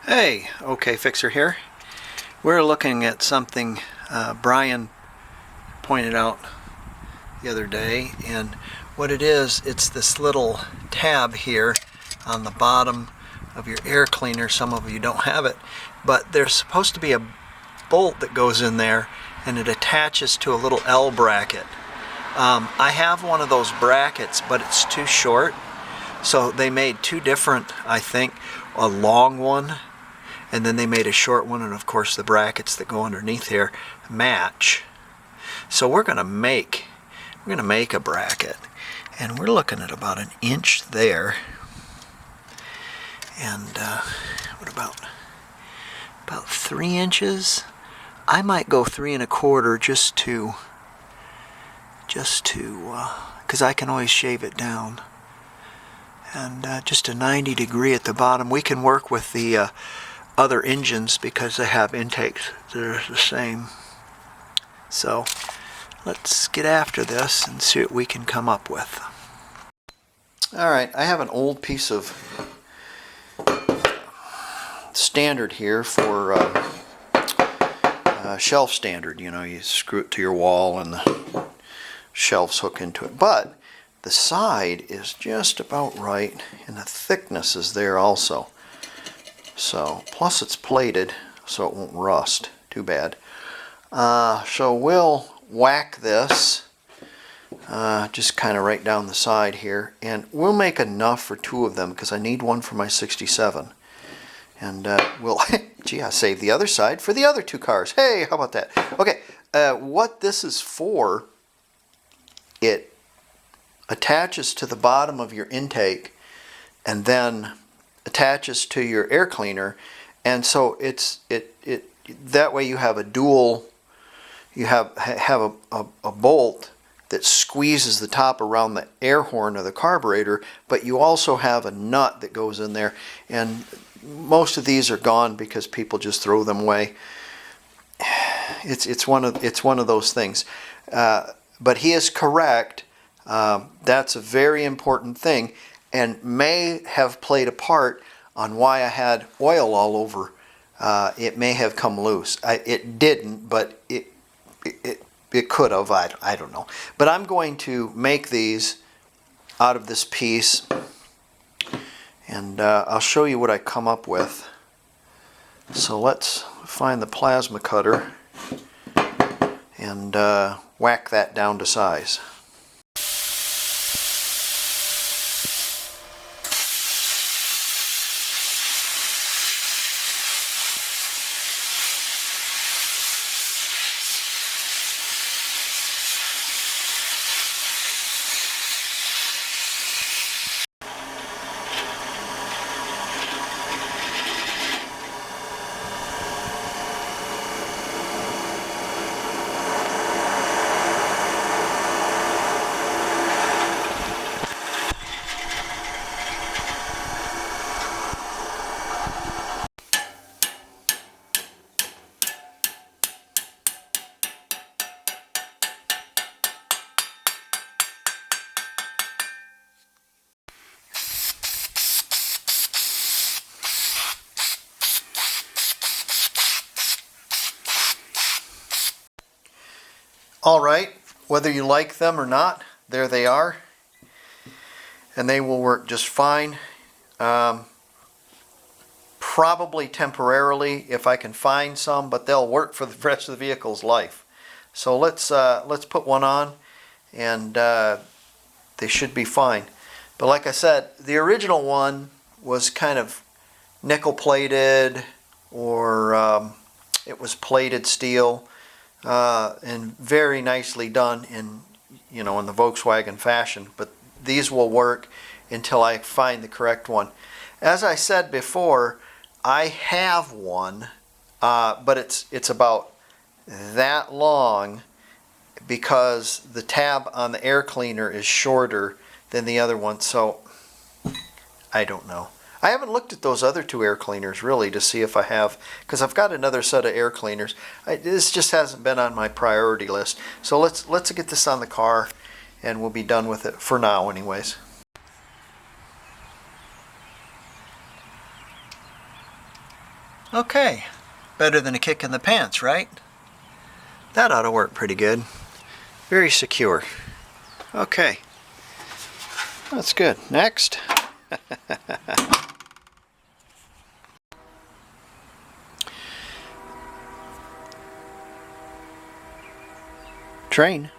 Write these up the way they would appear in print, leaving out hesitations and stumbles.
Hey, OK Fixer here. We're looking at something Brian pointed out the other day, and what it is, it's this little tab here on the bottom of your air cleaner. Some of you don't have it, but there's supposed to be a bolt that goes in there and it attaches to a little L bracket. I have one of those brackets, but it's too short, so they made two different, I think, a long one and then they made a short one, and of course the brackets that go underneath here match. So we're going to make a bracket, and we're looking at about an inch there, and what about 3 inches? I might go 3 1/4 just to because I can always shave it down, and just a 90 degree at the bottom. We can work with the other engines because they have intakes that are the same. So let's get after this and see what we can come up with. Alright, I have an old piece of standard here for shelf standard. You know, you screw it to your wall and the shelves hook into it. But the side is just about right, and the thickness is there also. So, plus it's plated, so it won't rust. Too bad. So we'll whack this just kind of right down the side here, and we'll make enough for 2 of them because I need one for my 67. And we'll, gee, I saved the other side for the other 2 cars. Hey, how about that? Okay, what this is for, it attaches to the bottom of your intake and then attaches to your air cleaner, and so it's that way you have a dual, you have a bolt that squeezes the top around the air horn of the carburetor, but you also have a nut that goes in there, and most of these are gone because people just throw them away. It's one of those things, but he is correct. That's a very important thing, and may have played a part on why I had oil all over. It may have come loose. It didn't, but it could have. I don't know. But I'm going to make these out of this piece, and I'll show you what I come up with. So let's find the plasma cutter and whack that down to size. Alright, whether you like them or not, there they are, and they will work just fine. Probably temporarily if I can find some, but they'll work for the rest of the vehicle's life. So let's put one on, and they should be fine. But like I said, the original one was kind of nickel plated, or it was plated steel. And very nicely done in the Volkswagen fashion, but these will work until I find the correct one. As I said before, I have one, but it's about that long because the tab on the air cleaner is shorter than the other one, so I don't know. I haven't looked at those other 2 air cleaners really to see if I have, because I've got another set of air cleaners. This just hasn't been on my priority list. So let's get this on the car, and we'll be done with it for now anyways. Okay, better than a kick in the pants, right? That ought to work pretty good. Very secure. Okay, that's good. Next. Train.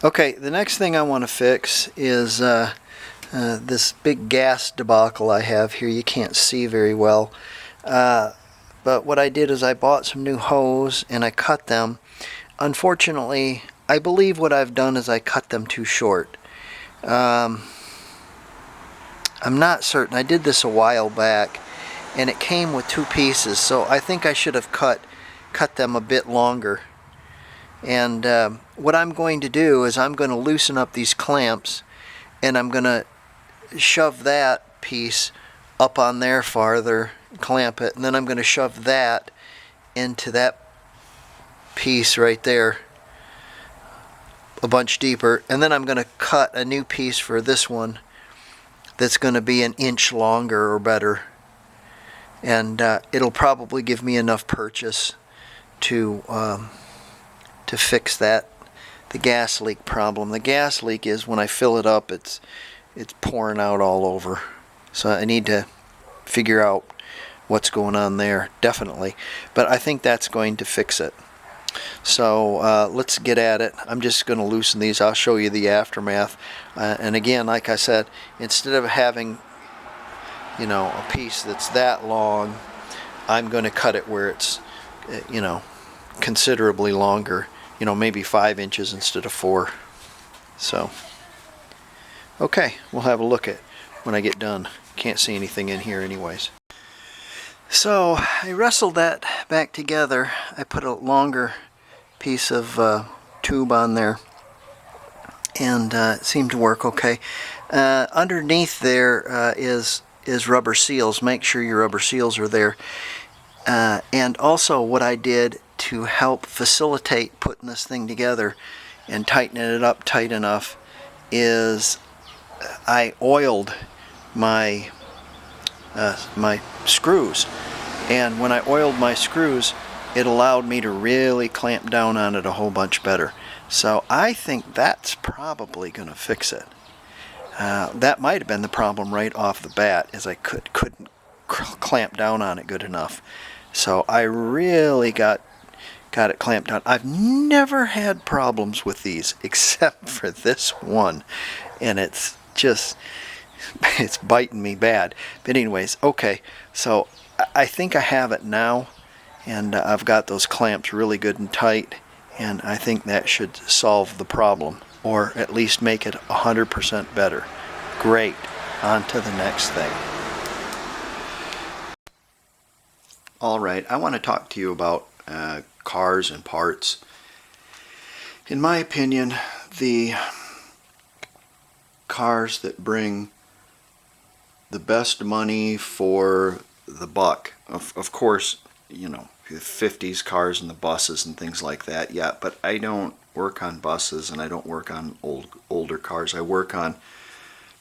Okay, the next thing I want to fix is this big gas debacle I have here. You can't see very well. But what I did is I bought some new hose and I cut them. Unfortunately, I believe what I've done is I cut them too short. I'm not certain. I did this a while back and it came with two pieces, so I think I should have cut them a bit longer. And what I'm going to do is I'm going to loosen up these clamps and I'm going to shove that piece up on there farther, clamp it, and then I'm going to shove that into that piece right there a bunch deeper, and then I'm going to cut a new piece for this one that's going to be an inch longer or better, and it'll probably give me enough purchase to fix the gas leak problem. The gas leak is when I fill it up, it's pouring out all over. So I need to figure out what's going on there, definitely. But I think that's going to fix it. So let's get at it. I'm just going to loosen these. I'll show you the aftermath. And again, like I said, instead of having, you know, a piece that's that long, I'm going to cut it where it's, you know, considerably longer. You know, maybe 5 inches instead of 4. So, okay, we'll have a look at when I get done. Can't see anything in here anyways. So I wrestled that back together. I put a longer piece of tube on there, and it seemed to work okay. Underneath there is rubber seals. Make sure your rubber seals are there. And also what I did to help facilitate putting this thing together and tightening it up tight enough is I oiled my my screws, and when I oiled my screws, it allowed me to really clamp down on it a whole bunch better. So I think that's probably going to fix it. That might have been the problem right off the bat, is I couldn't clamp down on it good enough. So I really got it clamped down. I've never had problems with these except for this one, and it's just, it's biting me bad. But anyways, okay, so I think I have it now, and I've got those clamps really good and tight, and I think that should solve the problem, or at least make it 100% better. Great, on to the next thing. Alright, I want to talk to you about cars and parts. In my opinion, the cars that bring the best money for the buck, of course, you know, the 50s cars and the buses and things like that, yeah, but I don't work on buses and I don't work on older cars. I work on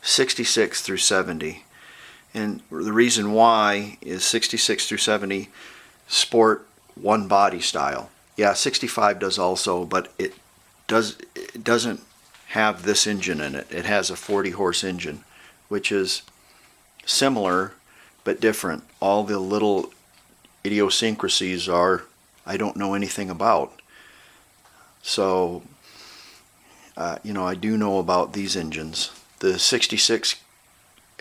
66 through 70. And the reason why is 66 through 70 sport one body style. Yeah, 65 does also, but it doesn't have this engine in it. It has a 40 horse engine, which is similar but different. All the little idiosyncrasies I don't know anything about. So, you know, I do know about these engines. The 66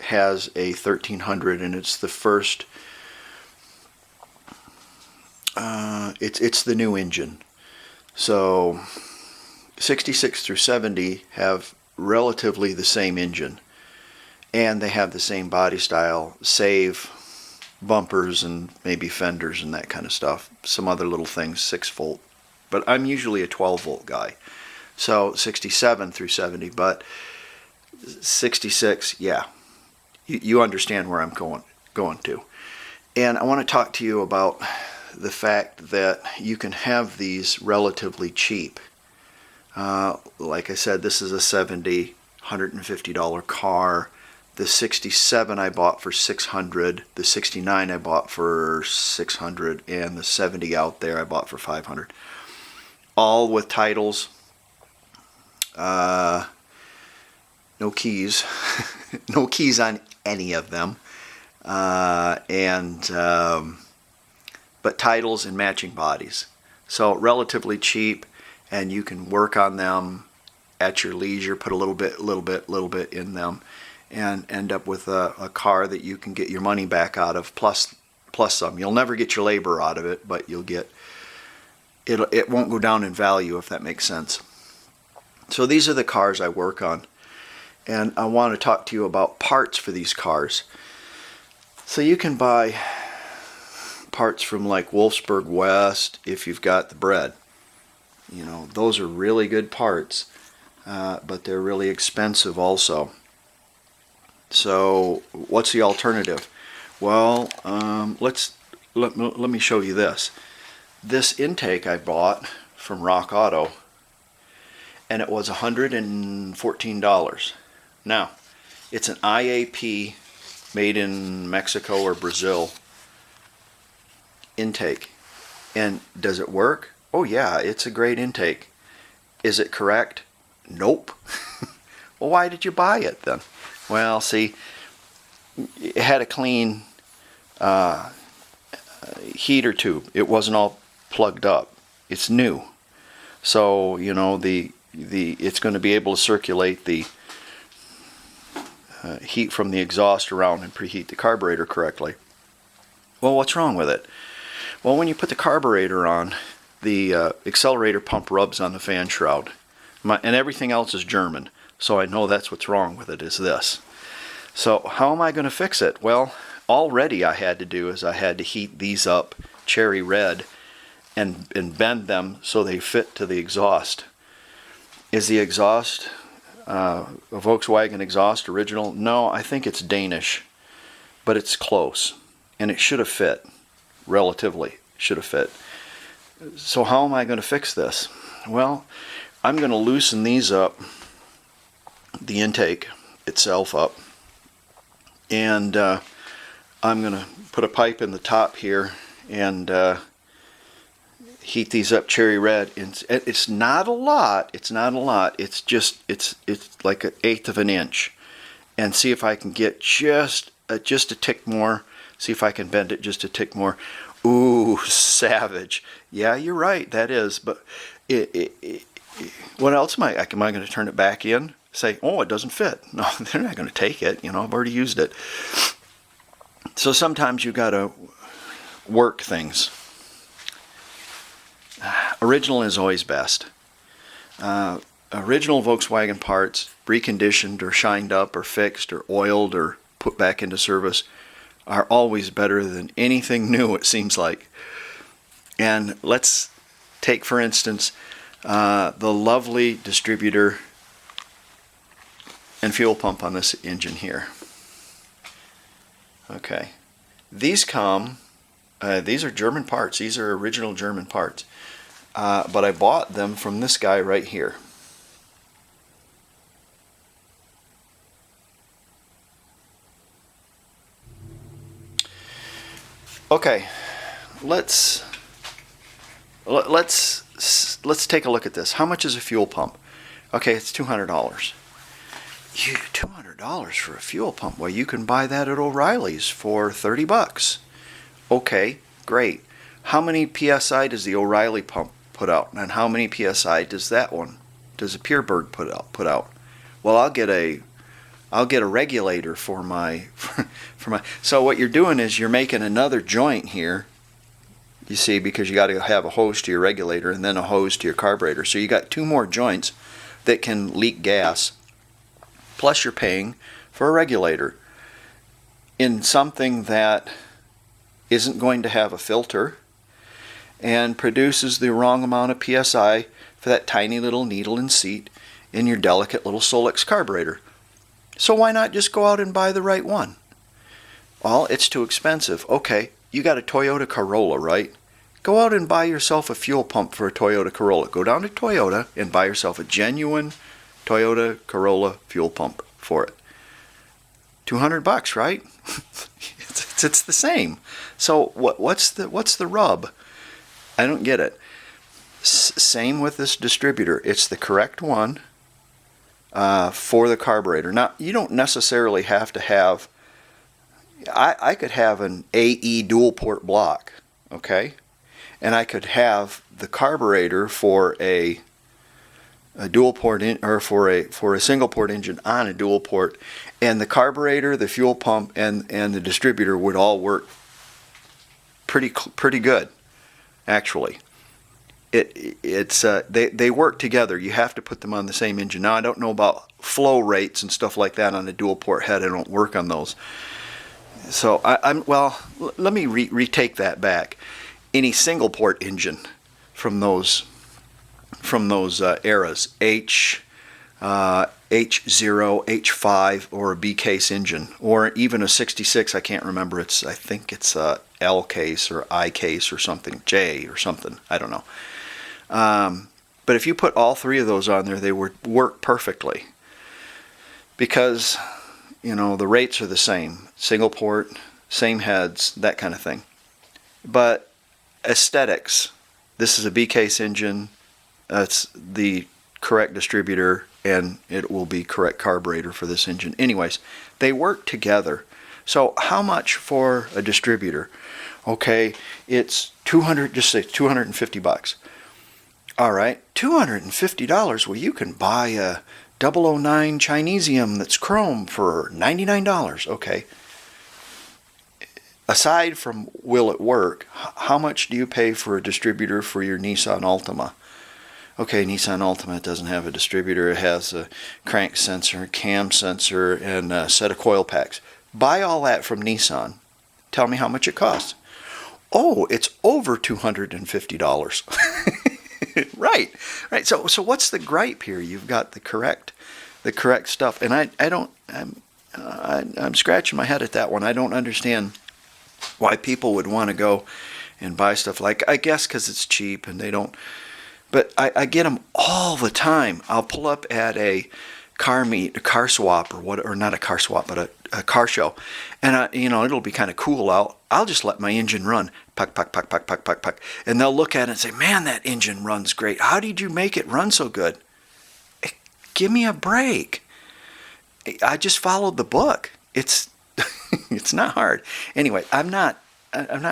has a 1300, and it's the first, it's the new engine. So 66 through 70 have relatively the same engine, and they have the same body style, save bumpers and maybe fenders and that kind of stuff. Some other little things, 6 volt, but I'm usually a 12 volt guy. So 67 through 70, but 66, yeah, you understand where I'm going to. And I want to talk to you about the fact that you can have these relatively cheap. Like I said, this is a $150 car The 67 I bought for $600, the 69 I bought for $600, and the 70 out there I bought for $500. All with titles, no keys, no keys on any of them, but titles and matching bodies. So relatively cheap, and you can work on them at your leisure, put a little bit in them, and end up with a car that you can get your money back out of, plus some. You'll never get your labor out of it, but you'll get, it won't go down in value, if that makes sense. So these are the cars I work on, and I want to talk to you about parts for these cars. So you can buy parts from like Wolfsburg West if you've got the bread. You know, those are really good parts, but they're really expensive also. So what's the alternative? Well, let me show you this. This intake I bought from Rock Auto, and it was $114. Now, it's an IAP made in Mexico or Brazil intake. And does it work? Oh yeah, it's a great intake. Is it correct? Nope. Well, why did you buy it then? Well, see, it had a clean heater tube. It wasn't all plugged up. It's new, so you know it's going to be able to circulate the heat from the exhaust around and preheat the carburetor correctly. Well, what's wrong with it? Well, when you put the carburetor on, the accelerator pump rubs on the fan shroud, and everything else is German. So I know that's what's wrong with it, is this. So how am I going to fix it? Well, already I had to do is I had to heat these up cherry red and bend them so they fit to the exhaust. Is the exhaust a Volkswagen exhaust original? No, I think it's Danish, but it's close, and it should have fit. Relatively should have fit. So how am I going to fix this? Well, I'm going to loosen these up, the intake itself up, and I'm going to put a pipe in the top here and heat these up cherry red. It's not a lot. It's not a lot. It's just it's like 1/8 of an inch, and see if I can get just a tick more. See if I can bend it just a tick more. Ooh, savage. Yeah, you're right. That is. But what else am I going to turn it back in? Say, oh, it doesn't fit. No, they're not going to take it. You know, I've already used it. So sometimes you got to work things. Original is always best. Original Volkswagen parts, reconditioned or shined up or fixed or oiled or put back into service, are always better than anything new, it seems like. And let's take, for instance, the lovely distributor and fuel pump on this engine here. Okay, these these are German parts. These are original German parts, but I bought them from this guy right here. Okay, let's take a look at this. How much is a fuel pump? Okay, it's $200. $200 for a fuel pump? Well, you can buy that at O'Reilly's for $30. Okay, great. How many PSI does the O'Reilly pump put out, and how many PSI does that one, does a Purebird put out? Well, I'll get a regulator for my so what you're doing is you're making another joint here, you see, because you got to have a hose to your regulator and then a hose to your carburetor. So you got 2 more joints that can leak gas, plus you're paying for a regulator in something that isn't going to have a filter and produces the wrong amount of PSI for that tiny little needle and seat in your delicate little Solex carburetor. So why not just go out and buy the right one? Well, it's too expensive. Okay, you got a Toyota Corolla, right? Go out and buy yourself a fuel pump for a Toyota Corolla. Go down to Toyota and buy yourself a genuine Toyota Corolla fuel pump for it. $200, right? It's the same. So what's the rub? I don't get it. Same with this distributor. It's the correct one for the carburetor. Now, you don't necessarily have to have, I could have an AE dual port block, okay? And I could have the carburetor for a dual port or for a single port engine on a dual port, and the carburetor, the fuel pump, and the distributor would all work pretty good, actually. They work together. You have to put them on the same engine. Now, I don't know about flow rates and stuff like that on a dual port head. I don't work on those. So let me retake that back. Any single port engine from those eras, H0, H5, or a B case engine, or even a 66. I can't remember. I think it's a L case or I case or something, J or something. I don't know. But if you put all three of those on there, they would work perfectly, because the rates are the same, single port, same heads, that kind of thing. But aesthetics, this is a B case engine. That's the correct distributor, and it will be correct carburetor for this engine. Anyways, they work together. So how much for a distributor? Okay, it's just say $250. All right, $250. Well, you can buy a 009 Chinesium that's chrome for $99. Okay. Aside from will it work, how much do you pay for a distributor for your Nissan Altima? Okay, Nissan Altima doesn't have a distributor. It has a crank sensor, cam sensor, and a set of coil packs. Buy all that from Nissan. Tell me how much it costs. Oh, it's over $250. Right. So what's the gripe here? You've got the correct stuff, and I'm scratching my head at that one. I don't understand why people would want to go and buy stuff like, I guess because it's cheap and they don't. But I get them all the time. I'll pull up at a car meet, a car swap, or not a car swap, but a car show, and it'll be kind of cool out. I'll just let my engine run, puck, puck, puck, puck, puck, puck, puck, and they'll look at it and say, "Man, that engine runs great. How did you make it run so good?" Give me a break. I just followed the book. It's it's not hard. Anyway, I'm not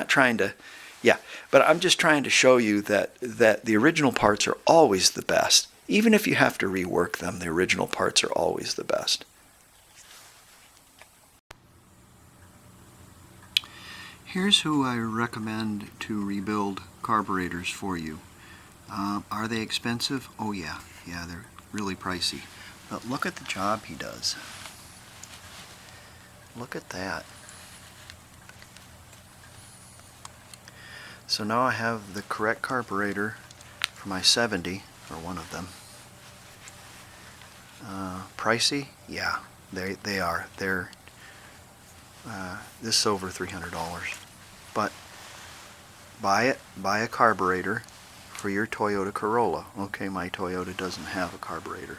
trying to. Yeah, but I'm just trying to show you that the original parts are always the best. Even if you have to rework them, the original parts are always the best. Here's who I recommend to rebuild carburetors for you. Are they expensive? Oh yeah, they're really pricey. But look at the job he does. Look at that. So now I have the correct carburetor for my 70, or one of them. Pricey? Yeah, they are. They're this is over $300. But buy a carburetor for your Toyota Corolla. Okay, my Toyota doesn't have a carburetor.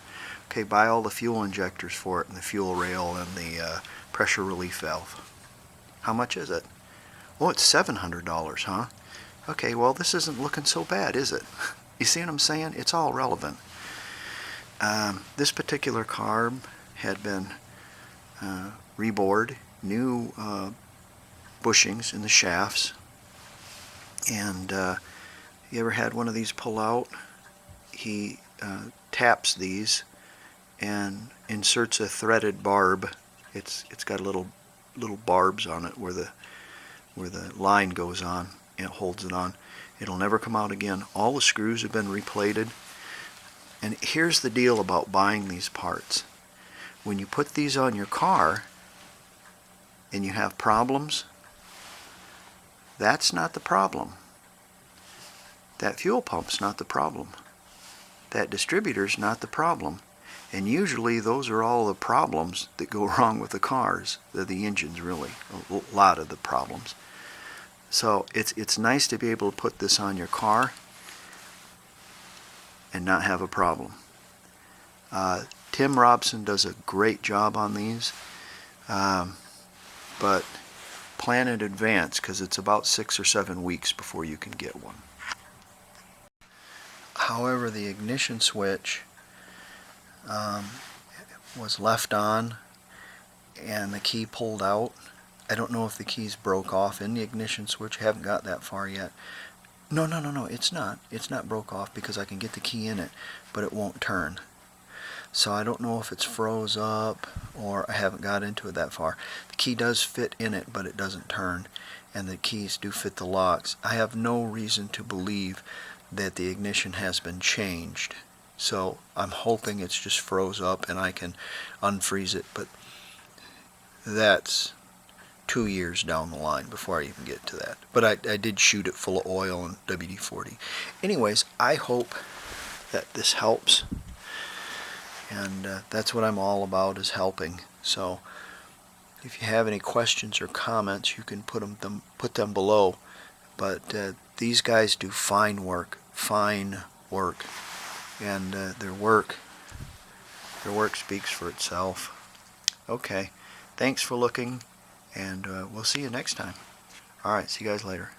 Okay, buy all the fuel injectors for it, and the fuel rail, and the pressure relief valve. How much is it? Oh, it's $700, huh? Okay, well, this isn't looking so bad, is it? You see what I'm saying? It's all relevant. This particular carb had been rebored, new bushings in the shafts, and you ever had one of these pull out? He taps these and inserts a threaded barb. It's got little barbs on it where the line goes on. It holds it on. It'll never come out again. All the screws have been replated. And here's the deal about buying these parts. When you put these on your car and you have problems, that's not the problem. That fuel pump's not the problem. That distributor's not the problem. And usually those are all the problems that go wrong with the cars. They're the engines, really. A lot of the problems. So it's nice to be able to put this on your car and not have a problem. Tim Robson does a great job on these. But plan in advance, because it's about 6 or 7 weeks before you can get one. However, the ignition switch was left on and the key pulled out. I don't know if the keys broke off in the ignition switch. I haven't got that far yet. No, it's not. It's not broke off, because I can get the key in it, but it won't turn. So I don't know if it's froze up, or I haven't got into it that far. The key does fit in it, but it doesn't turn, and the keys do fit the locks. I have no reason to believe that the ignition has been changed. So I'm hoping it's just froze up and I can unfreeze it, but that's 2 years down the line before I even get to that. But I did shoot it full of oil and WD-40. Anyways, I hope that this helps, and that's what I'm all about, is helping. So if you have any questions or comments, you can put them below. But these guys do fine work, and their work speaks for itself. Okay, thanks for looking, and we'll see you next time. Alright, see you guys later.